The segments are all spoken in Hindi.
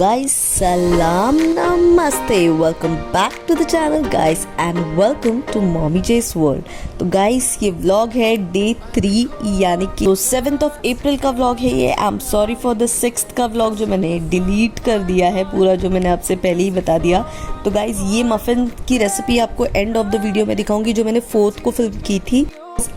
guys, salam namaste. Welcome back to the channel guys and welcome to Mommy J's World. तो guys ये vlog है day 3 यानी कि 7th of April का vlog है ये. I'm sorry for the 6th का vlog जो मैंने delete कर दिया है पूरा, जो मैंने आपसे पहले ही बता दिया. तो guys ये मफिन की रेसिपी आपको end of the video में दिखाऊंगी जो मैंने 4th को फिल्म की थी.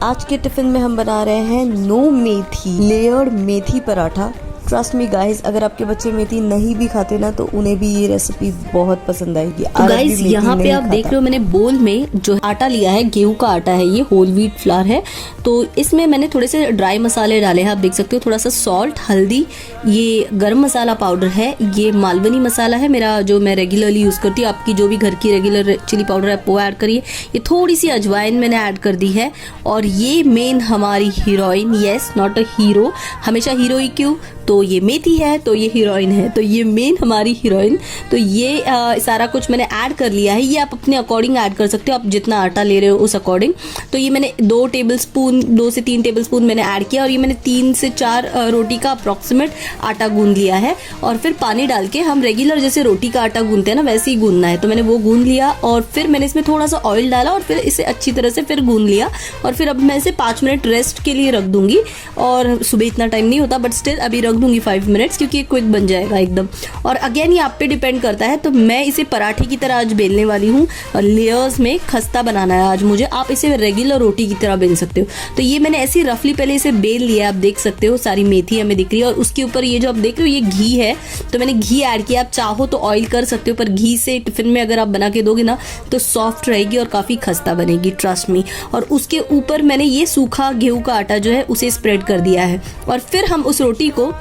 आज के टिफिन में हम बना रहे हैं नो मेथी लेयर्ड मेथी पराठा. ट्रस्ट मी गाइस, अगर आपके बच्चे मेथी नहीं भी खाते ना तो उन्हें भी ये रेसिपी बहुत पसंद आएगी. तो गाइस यहाँ पे आप देख रहे हो मैंने बोल में जो आटा लिया है, गेहूं का आटा है, ये होल व्हीट फ्लावर है. तो इसमें मैंने थोड़े से ड्राई मसाले डाले हैं, आप देख सकते हो. थोड़ा सा सॉल्ट, हल्दी, ये गरम मसाला पाउडर है, ये मालवनी मसाला है मेरा जो मैं रेगुलरली यूज करती हूँ. आपकी जो भी घर की रेगुलर चिली पाउडर है वो ऐड करिए. ये थोड़ी सी अजवाइन मैंने ऐड कर दी है. और ये मेन हमारी heroine, yes not a hero, हमेशा हीरो ही क्यों, तो ये मेथी है तो ये हीरोइन है, तो ये मेन हमारी हीरोइन. तो ये सारा कुछ मैंने ऐड कर लिया है. ये आप अपने अकॉर्डिंग ऐड कर सकते हो, आप जितना आटा ले रहे हो उस अकॉर्डिंग. तो ये मैंने 2 से 3 टेबलस्पून मैंने ऐड किया. और ये मैंने 3 से 4 रोटी का अप्रॉक्सीमेट आटा गूंद लिया है. और फिर पानी डाल के हम रेगुलर जैसे रोटी का आटा गूंदते हैं ना वैसे ही गूंदना है. तो मैंने वो गूंद लिया और फिर मैंने इसमें थोड़ा सा ऑयल डाला और फिर इसे अच्छी तरह से फिर गूंद लिया. और फिर अब मैं इसे 5 मिनट रेस्ट के लिए रख दूंगी. और सुबह इतना टाइम नहीं होता बट स्टिल अभी रख दूंगी 5 मिनट्स, क्योंकि क्विक बन जाएगा एकदम. और अगेन ये आप पे डिपेंड करता है. तो मैं इसे पराठे की तरह आज बेलने वाली हूँ. लेयर्स में खस्ता बनाना है आज मुझे. आप इसे रेगुलर रोटी की तरह बेल सकते हो. तो ये मैंने ऐसे रफली पहले इसे बेल लिया, आप देख सकते हो सारी मेथी हमें दिख रही है. और उसके ऊपर ये जो आप देख रहे हो ये घी है, तो मैंने घी ऐड किया. आप चाहो तो ऑयल कर सकते हो, पर घी से टिफिन में अगर आप बना के दोगे ना तो सॉफ्ट रहेगी और काफी खस्ता बनेगी, ट्रस्ट मी. और उसके ऊपर मैंने ये सूखा गेहूं का आटा जो है उसे स्प्रेड कर दिया है. और फिर हम उस रोटी को,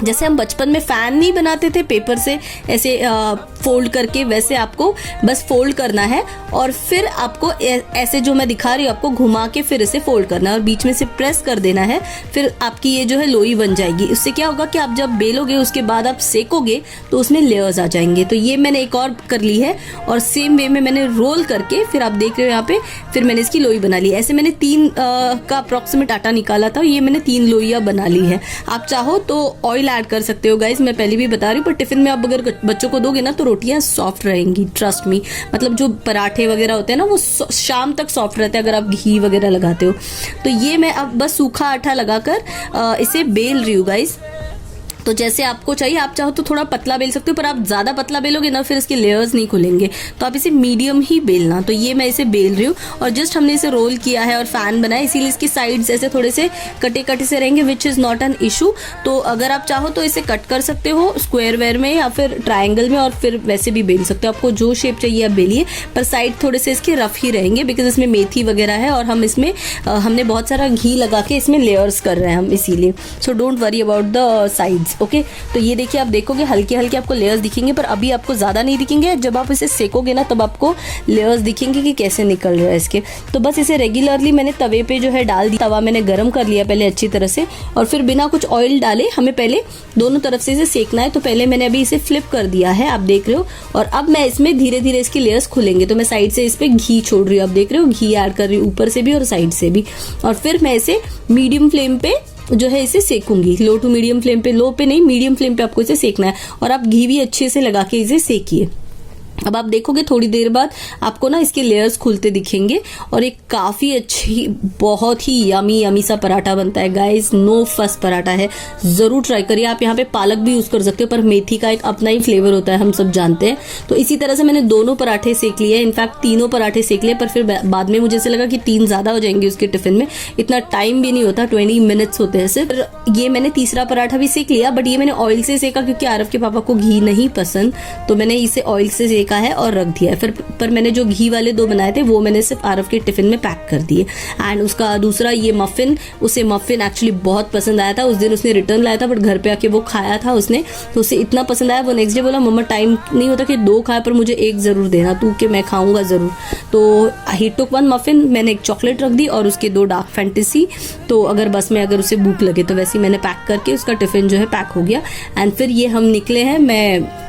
जैसे हम बचपन में फैन नहीं बनाते थे पेपर से ऐसे फोल्ड करके, वैसे आपको बस फोल्ड करना है. और फिर आपको ऐसे जो मैं दिखा रही हूँ आपको घुमा के फिर इसे फोल्ड करना है और बीच में से प्रेस कर देना है. फिर आपकी ये जो है लोई बन जाएगी. इससे क्या होगा कि आप जब बेलोगे उसके बाद आप सेकोगे तो उसमें लेयर्स आ जाएंगे. तो ये मैंने एक और कर ली है. और सेम वे में मैंने रोल करके फिर आप देख रहे हो यहाँ पे फिर मैंने इसकी लोई बना ली. ऐसे मैंने 3 का अप्रॉक्सीमेट आटा निकाला था. ये मैंने 3 लोइयां बना ली है. आप चाहो तो ऑयल ऐड कर सकते हो गाइस, मैं पहले भी बता रही हूँ. पर टिफिन में आप अगर बच्चों को दोगे ना तो रोटियां सॉफ्ट रहेंगी, ट्रस्ट मी. मतलब जो पराठे वगैरह होते हैं ना वो शाम तक सॉफ्ट रहते हैं अगर आप घी वगैरह लगाते हो. तो ये मैं अब बस सूखा आटा लगाकर इसे बेल रही हूँ गाइस. तो जैसे आपको चाहिए, आप चाहो तो थोड़ा पतला बेल सकते हो, पर आप ज्यादा पतला बेलोगे ना फिर इसके लेयर्स नहीं खुलेंगे. तो आप इसे मीडियम ही बेलना. तो ये मैं इसे बेल रही हूँ और जस्ट हमने इसे रोल किया है और फैन बनाया, इसीलिए इसकी साइड्स ऐसे थोड़े से कटे कटे से रहेंगे, which is not an issue. तो अगर आप चाहो तो इसे कट कर सकते हो स्क्वायर वेयर में या फिर ट्राइंगल में, और फिर वैसे भी बेल सकते हो. आपको जो शेप चाहिए आप बेलिए, पर साइड थोड़े से इसके रफ ही रहेंगे बिकॉज इसमें मेथी वगैरह है और हम इसमें हमने बहुत सारा घी लगा के इसमें लेयर्स कर रहे हैं हम, इसीलिए. So don't worry about the sides, okay. तो ये देखिए आप देखोगे हल्के हल्के आपको लेयर्स दिखेंगे, पर अभी आपको ज्यादा नहीं दिखेंगे. जब आप इसे सेकोगे ना तब आपको लेयर्स दिखेंगे कि कैसे निकल रहा है इसके. तो बस इसे रेगुलरली मैंने तवे पे जो है डाल दिया. तवा मैंने गर्म कर लिया पहले अच्छी तरह से, और फिर बिना कुछ ऑयल डाले हमें पहले दोनों तरफ से इसे सेकना है. तो पहले मैंने अभी इसे फ्लिप कर दिया है, आप देख रहे हो. और अब मैं इसमें धीरे धीरे इसकी लेयर्स खुलेंगे. तो मैं साइड से इस पे घी छोड़ रही हूँ, आप देख रहे हो घी ऐड कर रही हूँ ऊपर से भी और साइड से भी. और फिर मैं इसे मीडियम फ्लेम पे जो है इसे सेकूंगी. लो टू मीडियम फ्लेम पे, लो पे नहीं मीडियम फ्लेम पे आपको इसे सेकना है. और आप घी भी अच्छे से लगा के इसे सेकिए. अब आप देखोगे थोड़ी देर बाद आपको ना इसके लेयर्स खुलते दिखेंगे और एक काफी अच्छी बहुत ही यमी यमी सा पराठा बनता है गाइस. नो फस पराठा है, जरूर ट्राई करिए. आप यहाँ पे पालक भी यूज कर सकते हो, पर मेथी का एक अपना ही फ्लेवर होता है, हम सब जानते हैं. तो इसी तरह से मैंने दोनों पराठे सेक लिए, इनफैक्ट 3 पराठे सेक लिए. पर फिर बाद में मुझे ऐसे लगा कि 3 ज्यादा हो जाएंगे उसके टिफिन में, इतना टाइम भी नहीं होता, 20 मिनट्स होते हैं सिर्फ. ये मैंने तीसरा पराठा भी सेक लिया, बट ये मैंने ऑयल से सेका क्योंकि आरव के पापा को घी नहीं पसंद. तो मैंने इसे ऑयल से सेका है और रख दिया है. फिर पर मैंने जो घी वाले 2 बनाए थे वो मैंने सिर्फ आरव के टिफिन में पैक कर दिए. एंड उसका दूसरा ये मफिन, उसे मफिन एक्चुअली बहुत पसंद आया था. उस दिन उसने रिटर्न लाया था बट घर पे आके वो खाया था उसने, तो उसे इतना पसंद आया वो नेक्स्ट डे बोला मम्मा टाइम नहीं होता कि 2 खाए पर मुझे 1 जरूर देना तू, कि मैं खाऊंगा जरूर. तो ही टुक 1 मफिन, मैंने एक चॉकलेट रख दी और उसके 2 डार्क फैंटेसी. तो अगर बस में अगर उसे भूख लगे तो वैसे ही मैंने पैक करके उसका टिफिन जो है पैक हो गया. एंड फिर ये हम निकले हैं मैं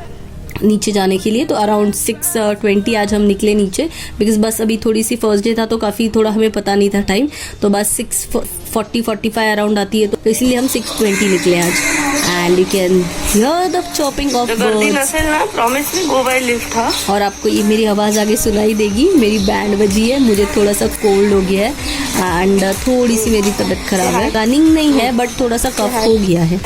नीचे जाने के लिए. तो अराउंड 6:20 आज हम निकले नीचे, बिकॉज बस अभी थोड़ी सी फर्स्ट डे था तो काफ़ी थोड़ा हमें पता नहीं था टाइम. तो बस 6:40-45 अराउंड आती है, तो इसलिए हम 6:20 निकले आज. And you can hear the chopping of जल्दी बर्ड्स। नसेल ना, प्रॉमिस में गो बाय लिफ्ट था। और आपको ये मेरी आवाज़ आगे सुनाई देगी, मेरी बैंड बजी है, मुझे थोड़ा सा कोल्ड हो गया है एंड थोड़ी सी मेरी तबीयत खराब है, रनिंग नहीं है बट थोड़ा सा कफ हो गया है।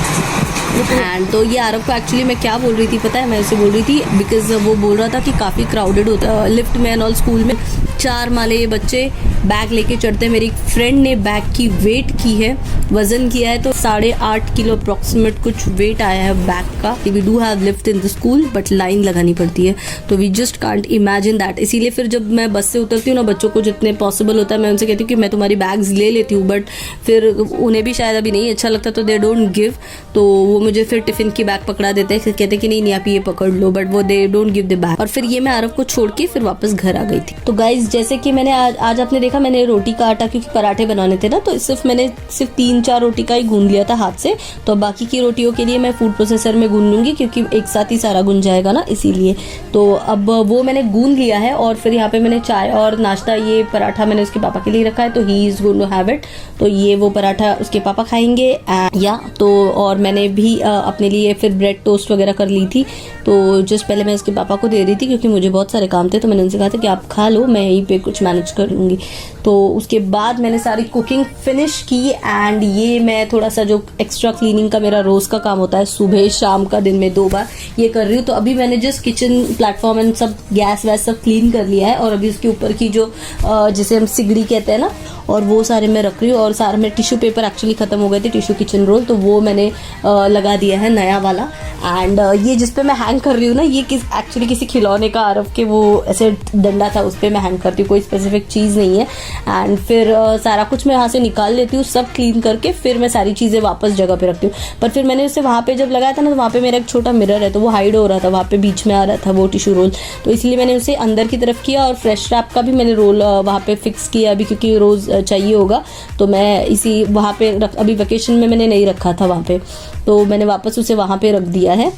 एंड तो ये आरव को एक्चुअली मैं क्या बोल रही थी पता है, मैं उसे बोल रही थी बिकॉज वो बोल रहा था कि काफ़ी क्राउडेड होता है लिफ्ट में एंड ऑल। स्कूल में 4 माले बच्चे बैग लेके चढ़ते हैं। मेरी फ्रेंड ने बैग की वेट की है, वजन किया है, तो 8.5 किलो अप्रॉक्सीमेट कुछ वेट आया है बैग का। We do have lift in the school but line लगानी पड़ती है, तो we just can't imagine that. इसीलिए फिर जब मैं बस से उतरती हूँ ना, बच्चों को जितने पॉसिबल होता है मैं उनसे कहती हूँ कि मैं तुम्हारी बैग्स ले लेती हूँ, बट फिर उन्हें भी शायद अभी नहीं अच्छा लगता तो दे डोंट गिव, तो वो मुझे फिर टिफिन की बैग पकड़ा देते हैं, फिर कहते हैं कि नहीं आप ये पकड़ लो, बट वो they don't give the bag. और फिर ये मैं आरव को छोड़ के फिर वापस घर आ गई थी। तो गाइज जैसे कि मैंने आज आपने देखा मैंने रोटी का आटा, क्योंकि पराठे बनाने थे ना, तो मैंने सिर्फ 3-4 रोटी का ही गूंद लिया था हाथ से, तो बाकी की रोटियों के लिए मैं फूड प्रोसेसर में गूंद लूंगी क्योंकि एक साथ ही सारा गुंज जाएगा ना, इसीलिए। तो अब वो मैंने गूंद लिया है और फिर यहाँ पे मैंने चाय और नाश्ता, ये पराठा मैंने उसके पापा के लिए रखा है, तो he is going to have it. तो ये वो पराठा उसके पापा खाएंगे या तो, और मैंने भी अपने लिए फिर ब्रेड टोस्ट वगैरह कर ली थी, तो जस्ट पहले मैं उसके पापा को दे रही थी क्योंकि मुझे बहुत सारे काम थे, तो मैंने उनसे कहा था कि आप खा लो, मैं यहीं पे कुछ मैनेज कर लूँगी। तो उसके बाद मैंने सारी कुकिंग फिनिश की एंड ये मैं थोड़ा सा जो एक्स्ट्रा क्लीनिंग का मेरा रोज़ का काम होता है, सुबह शाम का दिन में 2 बार ये कर रही हूँ। तो अभी मैंने जस्ट किचन प्लेटफॉर्म एंड सब गैस वैस सब क्लीन कर लिया है, और अभी उसके ऊपर की जो जिसे हम सिगड़ी कहते हैं ना, और वो सारे मैं रख रही हूँ। और सारा मेरे टिश्यू पेपर एक्चुअली ख़त्म हो गए थे, टिश्यू किचन रोल, तो वो मैंने लगा दिया है नया वाला। एंड ये जिस पे मैं हैंग कर रही हूँ ना, ये एक्चुअली किसी खिलौने का आरव के वो ऐसे डंडा था, उस पर मैं हैंग करती हूँ, कोई स्पेसिफिक चीज़ नहीं है। एंड फिर सारा कुछ मैं यहाँ से निकाल लेती हूँ, सब क्लीन करके फिर मैं सारी चीज़ें वापस जगह पे रखती हूँ। पर फिर मैंने उसे वहाँ पे जब लगाया था ना, तो वहाँ पे मेरा एक छोटा मिरर है, तो वो हाइड हो रहा था, वहाँ पे बीच में आ रहा था वो टिश्यू रोल, तो इसलिए मैंने उसे अंदर की तरफ किया। और फ्रेश रैप का भी मैंने रोल वहाँ पे फिक्स किया अभी, क्योंकि रोज़ चाहिए होगा, तो मैं इसी वहाँ पे अभी वेकेशन में मैंने नहीं रखा था वहाँ पे, तो मैंने वापस उसे वहाँ पे रख दिया है।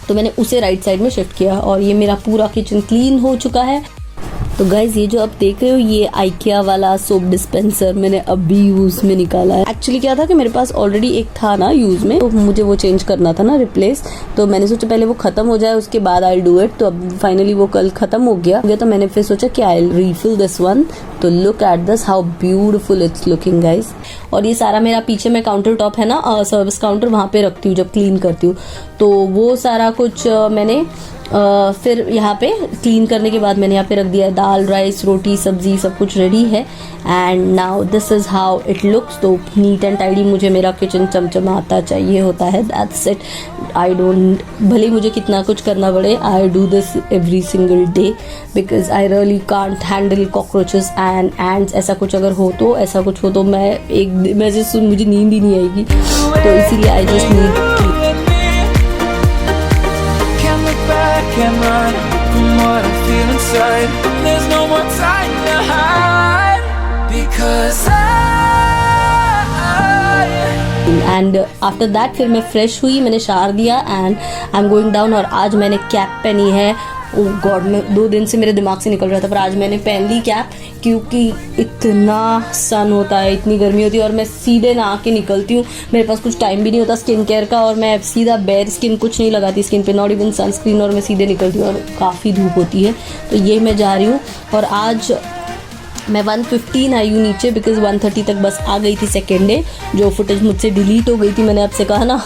तो मैंने उसे राइट साइड में शिफ्ट किया और ये मेरा पूरा किचन क्लीन हो चुका है। तो गाइज ये जो आप देख रहे हो, ये आइकिया वाला सोप डिस्पेंसर मैंने अभी यूज में निकाला है। एक्चुअली क्या था कि मेरे पास ऑलरेडी एक था ना यूज में, तो मुझे वो चेंज करना था ना, रिप्लेस, तो मैंने सोचा पहले वो खत्म हो जाए उसके बाद आई डू इट। तो अब फाइनली वो कल खत्म हो गया, तो मैंने फिर सोचा कि आई रिफिल दिस वन। तो look at this, how beautiful it's looking guys. और ये सारा मेरा पीछे में काउंटर टॉप है ना, सर्विस काउंटर, वहाँ पे रखती हूँ जब क्लीन करती हूँ, तो वो सारा कुछ मैंने फिर यहाँ पे क्लीन करने के बाद मैंने यहाँ पे रख दिया है। दाल, राइस, रोटी, सब्जी सब कुछ रेडी है। And now this is how it looks. तो नीट एंड टाइडी मुझे मेरा किचन चमचमाता चाहिए होता है, दैट्स इट। आई डोंट, भले मुझे कितना कुछ करना पड़े, I do this every single day because I really can't handle cockroaches and ends. ऐसा कुछ अगर हो तो, ऐसा कुछ हो तो मैं जस्ट मुझे नींद ही नहीं आएगी, तो इसीलिए I just need Can't run from what I feel inside. There's no more time to hide because and after that फिर मैं फ्रेश हुई, मैंने शावर दिया and I am going down. और आज मैंने कैप पहनी है। ओ गॉड, मैं 2 दिन से मेरे दिमाग से निकल रहा था, पर आज मैंने पहन ली कैप, क्योंकि इतना सन होता है, इतनी गर्मी होती है, और मैं सीधे नहा के निकलती हूँ। मेरे पास कुछ टाइम भी नहीं होता स्किन केयर का, और मैं सीधा बेयर स्किन, कुछ नहीं लगाती स्किन पे, नॉट इवन सनस्क्रीन, और मैं सीधे निकलती हूँ, और काफ़ी धूप होती है। तो ये मैं जा रही हूँ। और आज मैं 1:15 आई हूँ नीचे, बिकॉज 1:30 तक बस आ गई थी सेकेंड डे, जो फुटेज मुझसे डिलीट हो गई थी, मैंने आपसे कहा ना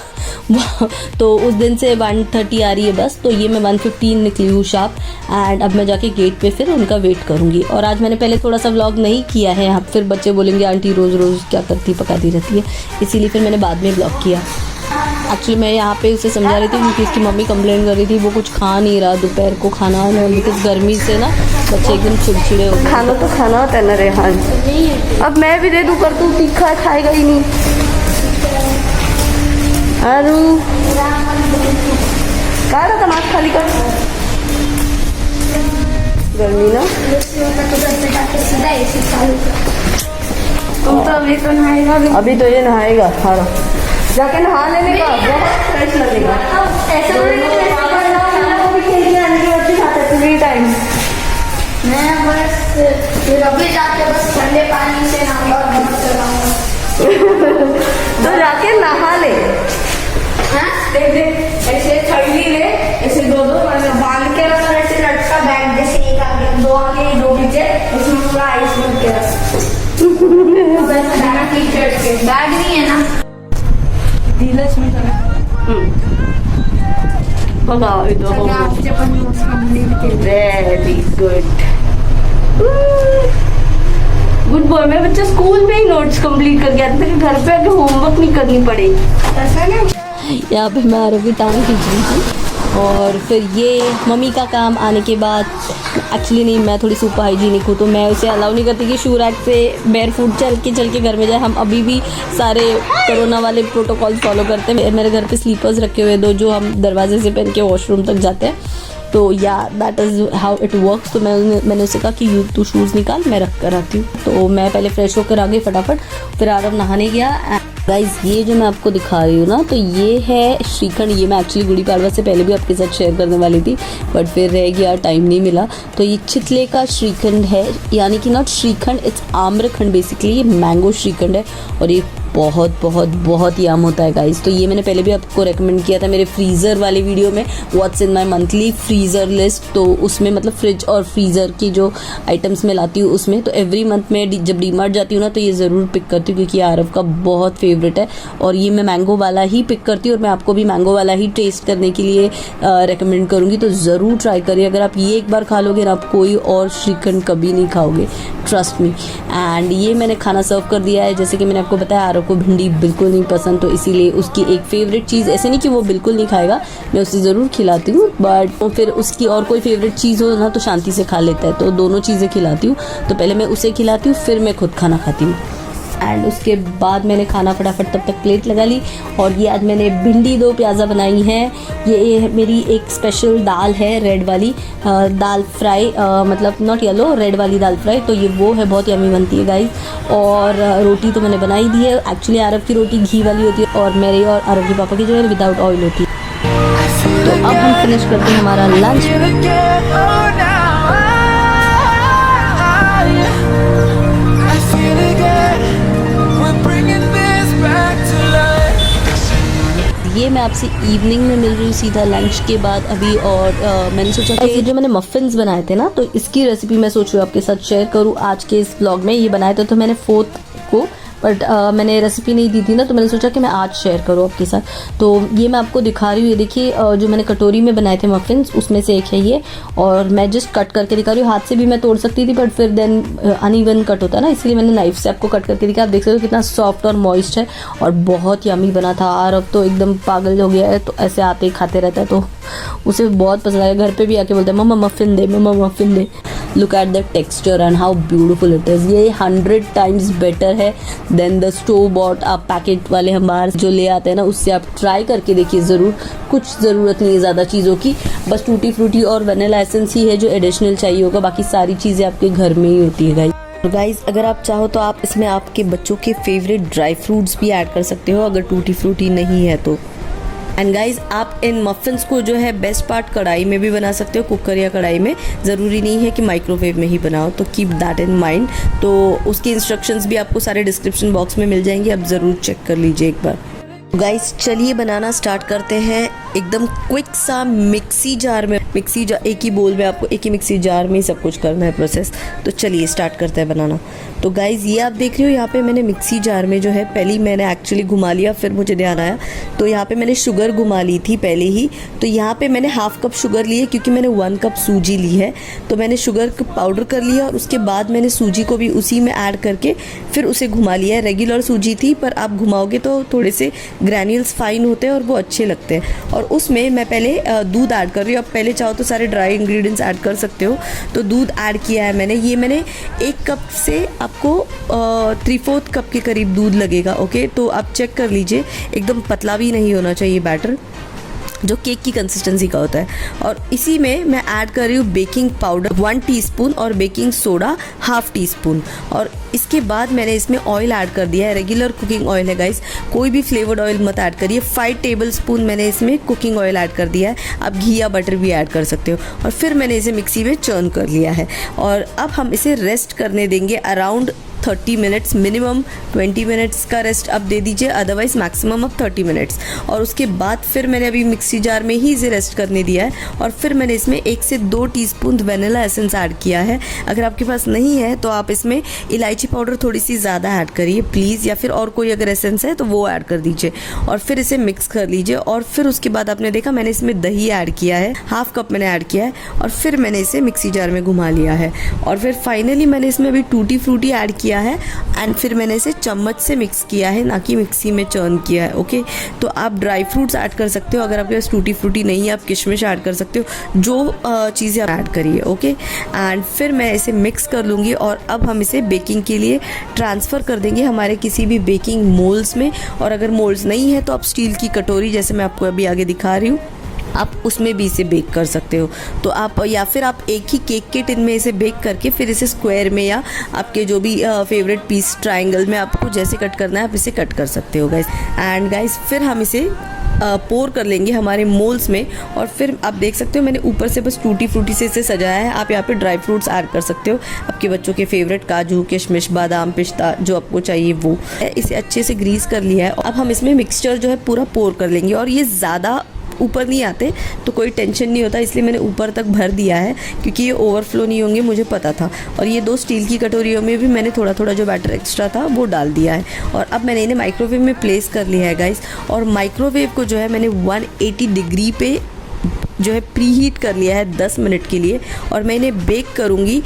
तो उस दिन से 1:30 आ रही है बस। तो ये मैं 1:15 निकली हूँ शार्प, एंड अब मैं जाके गेट पे फिर उनका वेट करूँगी। और आज मैंने पहले थोड़ा सा व्लॉग नहीं किया है, अब फिर बच्चे बोलेंगे आंटी रोज़ रोज़ क्या करती पकाती रहती है, इसीलिए फिर मैंने बाद में व्लॉग किया। एक्चुअली मैं यहाँ पे उसे समझा रही थी क्योंकि उसकी मम्मी कंप्लेन कर रही थी, वो कुछ खा नहीं रहा दोपहर को खाना, बिकॉज गर्मी से ना बच्चे एकदम चिड़चिड़े हो गए। खाना तो खाना होता है ना रेहान, अब मैं भी दे दूँ पर तू तीखा खाएगा ही नहीं। आरू कहा था तमाश खाली कर, गर्मी ना। तुम तो अभी तो नहाएगा, अभी तो ये नहाएगा, हाँ जाके नहा लेने का, बहुत फ्रेश लगेगा। टाइम मैं बस फिर अभी जाके बस ठंडे पानी से नहाऊंगा और नमक लगाऊंगा। तो जाके नहा ले। हाँ आगे 2 पीछे, इसमें पूरा आइस भर के टी-शर्ट के बैग नहीं है ना। धीरज में वेरी गुड गुड बॉय। मेरा बच्चा स्कूल में ही नोट्स कंप्लीट कर गया था, घर पे आके होमवर्क नहीं करनी पड़े। यहाँ पे मैं आरोग्य टांग खींच रही थी और फिर ये मम्मी का काम आने के बाद, एक्चुअली नहीं, मैं थोड़ी सुपर हाइजीनिक हूँ तो मैं उसे अलाउ नहीं करती कि शू रैक से बेयर फुट चल के घर में जाए। हम अभी भी सारे कोरोना वाले प्रोटोकॉल फॉलो करते हैं। मेरे घर पे स्लीपर्स रखे हुए 2 जो हम दरवाजे से पहन के वॉशरूम तक जाते हैं। तो या that is how it works. तो मैंने उसे कहा कि तू शूज़ निकाल, मैं रख कर आती हूँ। तो मैं पहले फ्रेश होकर आ गई फटाफट, फिर आरव नहाने गया। गाइज ये जो मैं आपको दिखा रही हूँ ना, तो ये है श्रीखंड। ये मैं एक्चुअली गुड़ी पाड़वा से पहले भी आपके साथ शेयर करने वाली थी, बट फिर रह गया, टाइम नहीं मिला। तो ये चितले का श्रीखंड है, यानी कि not shrikhand, it's amrakhand basically. ये मैंगो श्रीखंड है और ये बहुत बहुत बहुत यम होता है गाइज। तो ये मैंने पहले भी आपको रेकमेंड किया था मेरे फ्रीज़र वाले वीडियो में, what's in my monthly freezer list. तो उसमें मतलब फ्रिज और फ्रीज़र की जो आइटम्स मैं लाती हूँ उसमें, तो एवरी मंथ में जब डीमार्ट जाती हूँ ना, तो ये ज़रूर पिक करती हूँ क्योंकि आरव का बहुत फेवरेट है। और ये मैं मैंगो वाला ही पिक करती हूँ और मैं आपको भी मैंगो वाला ही टेस्ट करने के लिए रेकमेंड करूँगी। तो ज़रूर ट्राई करिए। अगर आप ये एक बार खा लोगे ना, आप कोई और श्रीखंड कभी नहीं खाओगे, ट्रस्ट मी। एंड ये मैंने खाना सर्व कर दिया है। जैसे कि मैंने आपको बताया, आरव को भिंडी बिल्कुल नहीं पसंद, तो इसीलिए उसकी एक फेवरेट चीज़, ऐसे नहीं कि वो बिल्कुल नहीं खाएगा, मैं उसे ज़रूर खिलाती हूँ, बट फिर उसकी और कोई फेवरेट चीज़ हो ना तो शांति से खा लेता है। तो दोनों चीज़ें खिलाती हूँ। तो पहले मैं उसे खिलाती हूँ, फिर मैं खुद खाना खाती हूँ। एंड उसके बाद मैंने खाना फटाफट तब तक प्लेट लगा ली। और ये आज मैंने भिंडी 2 प्याज़ा बनाई हैं। ये मेरी एक स्पेशल दाल है, रेड वाली दाल फ्राई, मतलब नॉट येलो, रेड वाली दाल फ्राई। तो ये वो है, बहुत यम्मी बनती है गाइस। और रोटी तो मैंने बनाई दी है। एक्चुअली आरव की रोटी घी वाली होती है और मेरी और आरव के पापा की जो है विदाउट ऑयल होती है। तो अब हम फिनिश करते हैं हमारा लंच। ये मैं आपसे इवनिंग में मिल रही हूँ सीधा लंच के बाद अभी। और मैंने सोचा कि जो मैंने मफ़िन्स बनाए थे ना, तो इसकी रेसिपी मैं सोच रही हूँ आपके साथ शेयर करूँ आज के इस व्लॉग में। ये बनाए थे तो मैंने 4th को, बट मैंने रेसिपी नहीं दी थी ना, तो मैंने सोचा कि मैं आज शेयर करूँ आपके साथ। तो ये मैं आपको दिखा रही हूँ। ये देखिए, जो मैंने कटोरी में बनाए थे मफ़िन्स, उसमें से एक है ये। और मैं जस्ट कट करके दिखा रही हूँ। हाथ से भी मैं तोड़ सकती थी, बट फिर देन अनइवन कट होता है ना, इसलिए मैंने नाइफ से आपको कट करके दिखा। आप देख सकते हो कितना सॉफ्ट और मॉइस्ट है और बहुत यमी बना था। और अब तो एकदम पागल हो गया है, तो ऐसे आते ही खाते रहता है, तो उसे बहुत पसंद आया। घर पे भी आके बोलता है मम्मा मफ़िन दे, मम्मा मफ़िन दे। Look at the texture and how beautiful it is. ये 100 टाइम्स बेटर है देन द स्टोव बॉट। आप पैकेट वाले हम बाहर जो ले आते हैं ना, उससे आप ट्राई करके देखिए ज़रूर। कुछ ज़रूरत नहीं है ज़्यादा चीज़ों की, बस टूटी फ्रूटी और वनीला एसेंस ही है जो एडिशनल चाहिए होगा, बाकी सारी चीज़ें आपके घर में ही होती है गाइस। अगर आप चाहो तो आप इसमें आपके बच्चों के फेवरेट ड्राई फ्रूट्स भी ऐड कर सकते हो, अगर टूटी फ्रूटी नहीं है तो। एंड गाइज, आप इन मफ़िन्स को जो है बेस्ट पार्ट कढ़ाई में भी बना सकते हो, कुकर या कढ़ाई में। ज़रूरी नहीं है कि माइक्रोवेव में ही बनाओ, तो कीप दैट इन माइंड। तो उसकी इंस्ट्रक्शंस भी आपको सारे डिस्क्रिप्शन बॉक्स में मिल जाएंगे, आप ज़रूर चेक कर लीजिए एक बार। गाइस चलिए बनाना स्टार्ट करते हैं। एकदम क्विक सा मिक्सी जार में, एक ही बोल में आपको एक ही मिक्सी जार में ही सब कुछ करना है प्रोसेस। तो चलिए स्टार्ट करते हैं बनाना। तो गाइज़ ये आप देख रहे हो, यहाँ पे मैंने मिक्सी जार में जो है पहले मैंने एक्चुअली घुमा लिया, फिर मुझे ध्यान आया तो यहाँ पे मैंने शुगर घुमा ली थी पहले ही। तो यहाँ पे मैंने 1/2 कप शुगर ली है क्योंकि मैंने 1 कप सूजी ली है। तो मैंने शुगर को पाउडर कर लिया और उसके बाद मैंने सूजी को भी उसी में ऐड करके फिर उसे घुमा लिया है। रेगुलर सूजी थी, पर आप घुमाओगे तो थोड़े से ग्रैन्यूल्स फाइन होते हैं और वो अच्छे लगते हैं। और उसमें मैं पहले दूध ऐड कर रही हूँ। आप पहले चाहो तो सारे ड्राई इंग्रेडिएंट्स ऐड कर सकते हो। तो दूध ऐड किया है मैंने। ये मैंने 1 कप से आपको 3/4 कप के करीब दूध लगेगा। ओके, तो आप चेक कर लीजिए, एकदम पतला भी नहीं होना चाहिए बैटर, जो केक की कंसिस्टेंसी का होता है। और इसी में मैं ऐड कर रही हूँ बेकिंग पाउडर 1 टीस्पून और बेकिंग सोडा 1/2 टीस्पून। और इसके बाद मैंने इसमें ऑयल ऐड कर दिया है, रेगुलर कुकिंग ऑयल है गाइस, कोई भी फ्लेवर्ड ऑयल मत ऐड करिए। 5 टेबलस्पून मैंने इसमें कुकिंग ऑयल ऐड कर दिया है, आप घी या बटर भी ऐड कर सकते हो। और फिर मैंने इसे मिक्सी में चर्न कर लिया है और अब हम इसे रेस्ट करने देंगे अराउंड 30 मिनट्स, मिनिमम 20 मिनट्स का रेस्ट आप दे दीजिए, अदरवाइज मैक्सिमम आप 30 मिनट्स। और उसके बाद फिर मैंने अभी मिक्सी जार में ही इसे रेस्ट करने दिया है और फिर मैंने इसमें 1 से 2 टीस्पून वनीला एसेंस ऐड किया है। अगर आपके पास नहीं है तो आप इसमें इलायची पाउडर थोड़ी सी ज़्यादा ऐड करिए प्लीज़, या फिर और कोई अगर एसेंस है तो वो ऐड कर दीजिए और फिर इसे मिक्स कर लीजिए। और फिर उसके बाद आपने देखा मैंने इसमें दही ऐड किया है, हाफ कप मैंने ऐड किया है और फिर मैंने इसे मिक्सी जार में घुमा लिया है। और फिर फाइनली मैंने इसमें अभी टूटी फ्रूटी ऐड किया है एंड फिर मैंने इसे चम्मच से मिक्स किया है, ना कि मिक्सी में चर्न किया है। ओके, तो आप ड्राई फ्रूट्स ऐड कर सकते हो, अगर आपके पास टूटी फ्रूटी नहीं है आप किशमिश ऐड कर सकते हो, जो चीज़ें आप ऐड करिए। ओके, एंड फिर मैं इसे मिक्स कर लूँगी और अब हम इसे बेकिंग के लिए ट्रांसफ़र कर देंगे हमारे किसी भी बेकिंग मोल्ड्स में। और अगर मोल्ड्स नहीं है तो आप स्टील की कटोरी, जैसे मैं आपको अभी आगे दिखा रही हूँ, आप उसमें भी इसे बेक कर सकते हो। तो आप या फिर आप एक ही केक के टिन में इसे बेक करके फिर इसे स्क्वायर में या आपके जो भी फेवरेट पीस ट्रायंगल में आपको जैसे कट करना है आप इसे कट कर सकते हो गाइस। एंड गाइस फिर हम इसे पोर कर लेंगे हमारे मोल्ड्स में और फिर आप देख सकते हो मैंने ऊपर से बस टूटी फ्रूटी से इसे सजाया है। आप यहाँ पे ड्राई फ्रूट्स ऐड कर सकते हो, आपके बच्चों के फेवरेट काजू, किशमिश, बादाम, पिस्ता जो आपको चाहिए वो। इसे अच्छे से ग्रीस कर लिया है। अब हम इसमें मिक्सचर जो है पूरा पोर कर लेंगे और ये ज़्यादा ऊपर नहीं आते तो कोई टेंशन नहीं होता, इसलिए मैंने ऊपर तक भर दिया है क्योंकि ये ओवरफ्लो नहीं होंगे, मुझे पता था। और ये 2 स्टील की कटोरियों में भी मैंने थोड़ा थोड़ा जो बैटर एक्स्ट्रा था वो डाल दिया है। और अब मैंने इन्हें माइक्रोवेव में प्लेस कर लिया है गाइस। और माइक्रोवेव को जो है मैंने 180 डिग्री पे जो है प्री हीट कर लिया है 10 मिनट के लिए और मैं इन्हें बेक करूँगी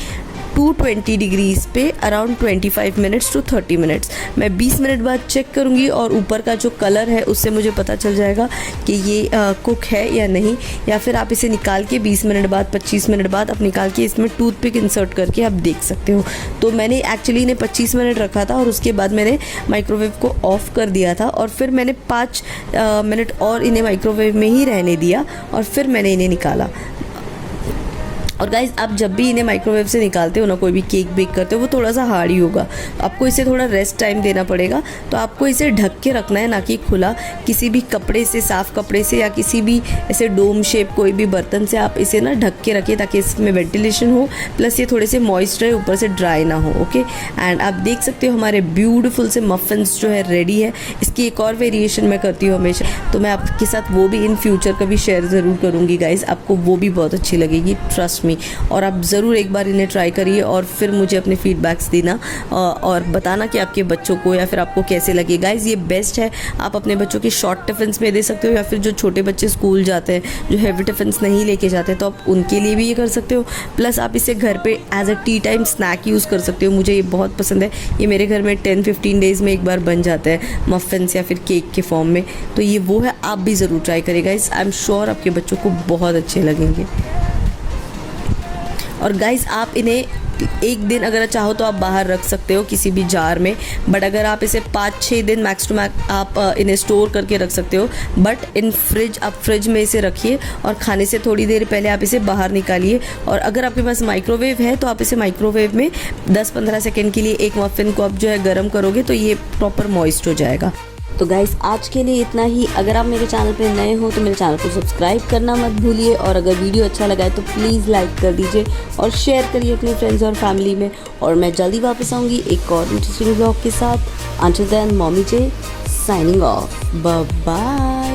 220 डिग्रीज़ पे अराउंड 25 मिनट्स टू 30 मिनट्स। मैं 20 मिनट बाद चेक करूँगी और ऊपर का जो कलर है उससे मुझे पता चल जाएगा कि ये कुक है या नहीं। या फिर आप इसे निकाल के 20 मिनट बाद, 25 मिनट बाद आप निकाल के इसमें टूथपिक इंसर्ट करके आप देख सकते हो। तो मैंने एक्चुअली इन्हें 25 मिनट रखा था और उसके बाद मैंने माइक्रोवेव को ऑफ़ कर दिया था और फिर मैंने 5 मिनट और इन्हें माइक्रोवेव में ही रहने दिया और फिर मैंने इन्हें निकाला। और गाइज आप जब भी इन्हें माइक्रोवेव से निकालते हो ना, कोई भी केक बेक करते हो, वो थोड़ा सा हार्ड ही होगा, आपको इसे थोड़ा रेस्ट टाइम देना पड़ेगा। तो आपको इसे ढक के रखना है, ना कि खुला। किसी भी कपड़े से, साफ़ कपड़े से या किसी भी ऐसे डोम शेप कोई भी बर्तन से आप इसे ना ढक के रखिए ताकि इसमें वेंटिलेशन हो, प्लस ये थोड़े से मॉइस्ट रहे, ऊपर से ड्राई ना हो। ओके, एंड आप देख सकते हो हमारे ब्यूटीफुल से मफ़िन्स जो है रेडी है। इसकी एक और वेरिएशन मैं करती हूँ हमेशा, तो मैं आपके साथ वो भी इन फ्यूचर कभी शेयर ज़रूर करूँगी गाइज़, आपको वो भी बहुत अच्छी लगेगी, ट्रस्ट मी। और आप ज़रूर एक बार इन्हें ट्राई करिए और फिर मुझे अपने फीडबैक्स देना और बताना कि आपके बच्चों को या फिर आपको कैसे लगे। गाइज़ ये बेस्ट है, आप अपने बच्चों के शॉर्ट टिफ़िन्स में दे सकते हो या फिर जो छोटे बच्चे स्कूल जाते हैं, जो हैवी टिफ़िन्स नहीं लेके जाते, तो आप उनके लिए भी ये कर सकते हो। प्लस आप इसे घर पे as a tea time snack use कर सकते हो। मुझे ये बहुत पसंद है, ये मेरे घर में 10-15 डेज़ में एक बार बन जाता है मफ़िन्स या फिर केक के फॉर्म में। तो ये वो है, आप भी ज़रूर ट्राई करिएगा। गाइज़ आई एम श्योर आपके बच्चों को बहुत अच्छे लगेंगे। और गाइज़ आप इन्हें एक दिन अगर चाहो तो आप बाहर रख सकते हो किसी भी जार में, बट अगर आप इसे 5-6 दिन मैक्स टू मैक्स आप इन्हें स्टोर करके रख सकते हो। बट इन फ्रिज, आप फ्रिज में इसे रखिए और खाने से थोड़ी देर पहले आप इसे बाहर निकालिए। और अगर आपके पास माइक्रोवेव है तो आप इसे माइक्रोवेव में 10-15 सेकेंड के लिए एक मफ़िन को आप जो है गर्म करोगे तो ये प्रॉपर मॉइस्ट हो जाएगा। तो गाइस आज के लिए इतना ही। अगर आप मेरे चैनल पे नए हो तो मेरे चैनल को सब्सक्राइब करना मत भूलिए और अगर वीडियो अच्छा लगा है तो प्लीज़ लाइक कर दीजिए और शेयर करिए अपने फ्रेंड्स और फैमिली में। और मैं जल्दी वापस आऊँगी एक और इंटरेस्टिंग ब्लॉग के साथ। अंटिल देन, मॉमी जे साइनिंग ऑफ, बाय बाय।